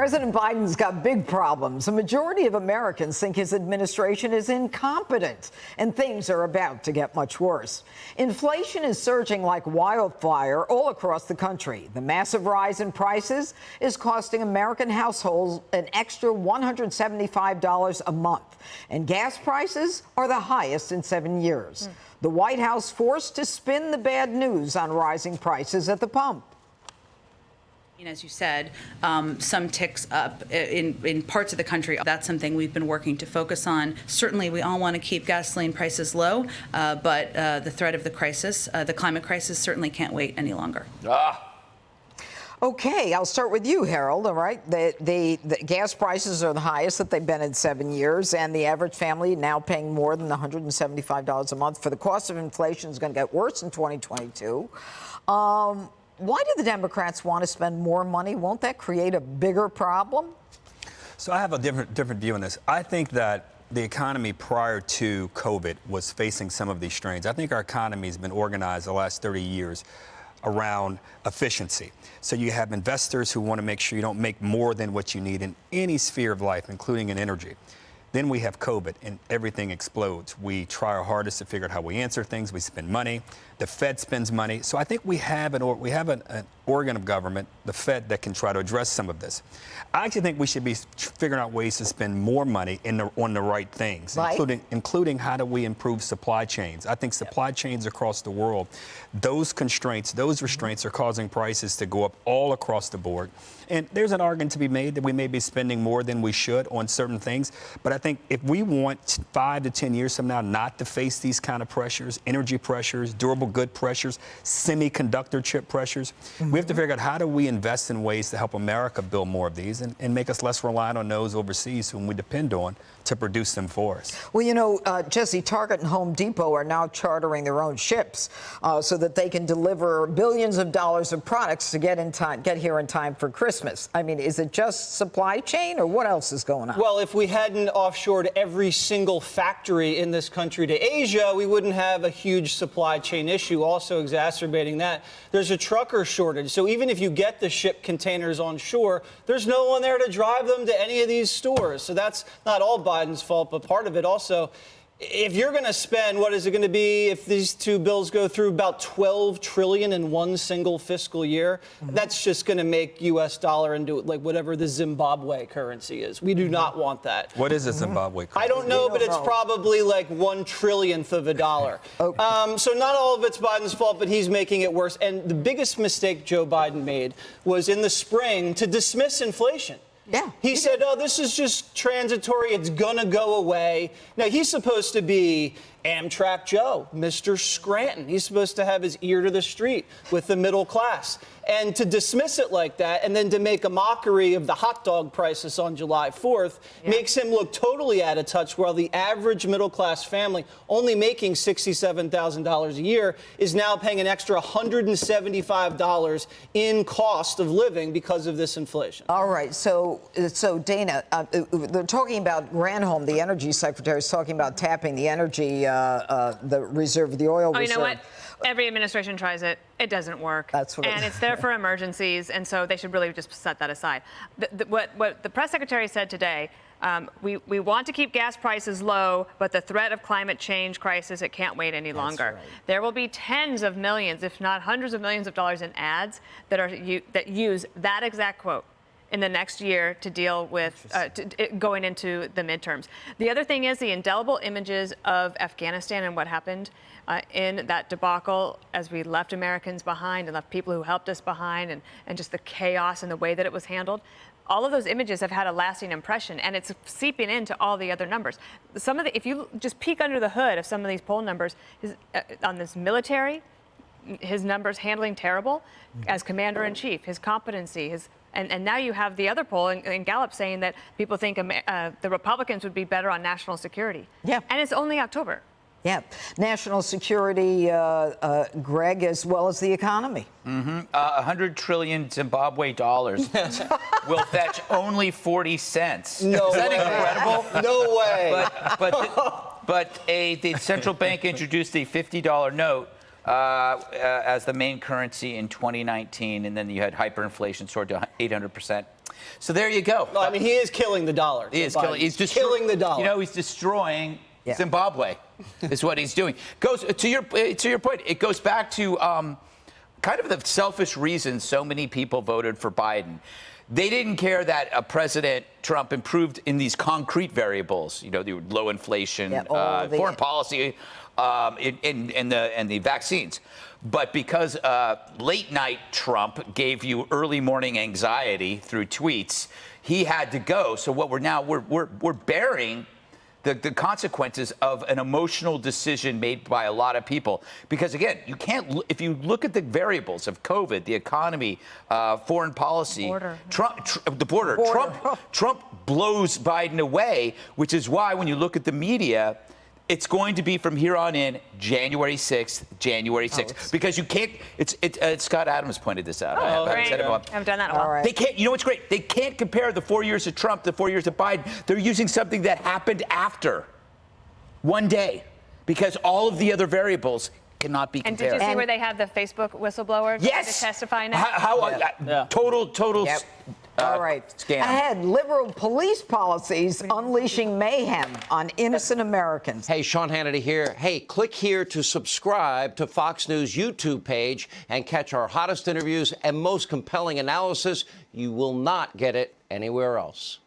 President Biden's got big problems. A majority of Americans think his administration is incompetent, and things are about to get much worse. Inflation is surging like wildfire all across the country. The massive rise in prices is costing American households an extra $175 a month, and gas prices are the highest in 7 years. The White House forced to spin the bad news on rising prices at the pump. As you said, some ticks up in parts of the country. That's something we've been working to focus on. Certainly, we all want to keep gasoline prices low, but the threat of the crisis, the climate crisis, certainly can't wait any longer. Okay, I'll start with you, Harold. All right, the gas prices are the highest that they've been in 7 years, and the average family now paying more than $175 a month. For the cost of inflation is going to get worse in 2022. Why do the Democrats want to spend more money? Won't that create a bigger problem? So I have a different view on this. I think that the economy prior to COVID was facing some of these strains. I think our economy has been organized the last 30 years around efficiency. So you have investors who want to make sure you don't make more than what you need in any sphere of life, including in energy. Then we have COVID and everything explodes. We try our hardest to figure out how we answer things. We spend money. The Fed spends money. So I think we have an organ of government, the Fed, that can try to address some of this. I actually think we should be figuring out ways to spend more money on the right things, including how do we improve supply chains. I think supply chains across the world, those constraints, those restraints are causing prices to go up all across the board. And there's an argument to be made that we may be spending more than we should on certain things. But I think if we want 5 to 10 years from now not to face these kind of pressures, energy pressures, durable good pressures, semiconductor chip pressures, we have to figure out how do we invest in ways to help America build more of these and make us less reliant on those overseas whom we depend on to produce them for us. Well, you know, Jesse, Target and Home Depot are now chartering their own ships so that they can deliver billions of dollars of products to get here in time for Christmas. I mean, is it just supply chain or what else is going on? Well, if we hadn't offshored every single factory in this country to Asia, we wouldn't have a huge supply chain issue. Also exacerbating that, there's a trucker shortage. So even if you get the ship containers on shore, there's no one there to drive them to any of these stores. So that's not all Biden's fault, but part of it also. If you're going to spend, what is it going to be if these two bills go through, about $12 trillion in one single fiscal year? That's just going to make U.S. dollar into like whatever the Zimbabwe currency is. We do not want that. What is a Zimbabwe currency? I don't know, but it's probably like 1/1,000,000th of a dollar. So not all of it's Biden's fault, but he's making it worse. And the biggest mistake Joe Biden made was in the spring to dismiss inflation. Yeah. He said, oh, this is just transitory. It's going to go away. Now, he's supposed to be Amtrak Joe, Mr. Scranton. He's supposed to have his ear to the street with the middle class. And to dismiss it like that and then to make a mockery of the hot dog prices on July 4th makes him look totally out of touch, while the average middle class family only making $67,000 a year is now paying an extra $175 in cost of living because of this inflation. All right. So Dana, they're talking about Granholm, the energy secretary, is talking about tapping the energy, the reserve, the oil reserve. You know what? Every administration tries it. It doesn't work. And it's there for emergencies, and so they should really just set that aside. What the press secretary said today, we want to keep gas prices low, but the threat of climate change crisis, it can't wait any longer. Right. There will be tens of millions, if not hundreds of millions of dollars in ads that use that exact quote in the next year to deal with going into the midterms. The other thing is the indelible images of Afghanistan and what happened in that debacle as we left Americans behind and left people who helped us behind, and just the chaos and the way that it was handled. All of those images have had a lasting impression, and it's seeping into all the other numbers. If you just peek under the hood of some of these poll numbers, on this military, his numbers handling terrible as commander-in-chief, his competency, and now you have the other poll in Gallup saying that people think the Republicans would be better on national security. Yeah. And it's only October. Yeah. National security, Greg, as well as the economy. 100 trillion Zimbabwe dollars will fetch only 40 cents. No Is that way. incredible? No way. But the central bank introduced a $50 note as the main currency in 2019, and then you had hyperinflation soared to 800%. So there you go. No, I mean, he is killing the dollar. He is Biden. killing. He's killing the dollar. You know, he's destroying Yeah. Zimbabwe. Is what he's doing. Goes to your point. It goes back to kind of the selfish reasons so many people voted for Biden. They didn't care that President Trump improved in these concrete variables. You know, the low inflation, foreign policy, and the vaccines. But because late night Trump gave you early morning anxiety through tweets, he had to go. So what we're bearing the consequences of an emotional decision made by a lot of people. Because again, you can't. If you look at the variables of COVID, the economy, foreign policy, the border. Trump blows Biden away, which is why when you look at the media, it's going to be from here on in January 6th, because you can't. It's Scott Adams pointed this out. I haven't done that in a while. All right. They can't. You know what's great? They can't compare the 4 years of Trump, the 4 years of Biden. They're using something that happened after one day, because all of the other variables cannot be And compared. did you see where they have the Facebook whistleblower Yes. to testify now? Total. Yep. All right. Scam. Ahead, liberal police policies unleashing mayhem on innocent Americans. Hey, Sean Hannity here. Hey, click here to subscribe to Fox News YouTube page and catch our hottest interviews and most compelling analysis. You will not get it anywhere else.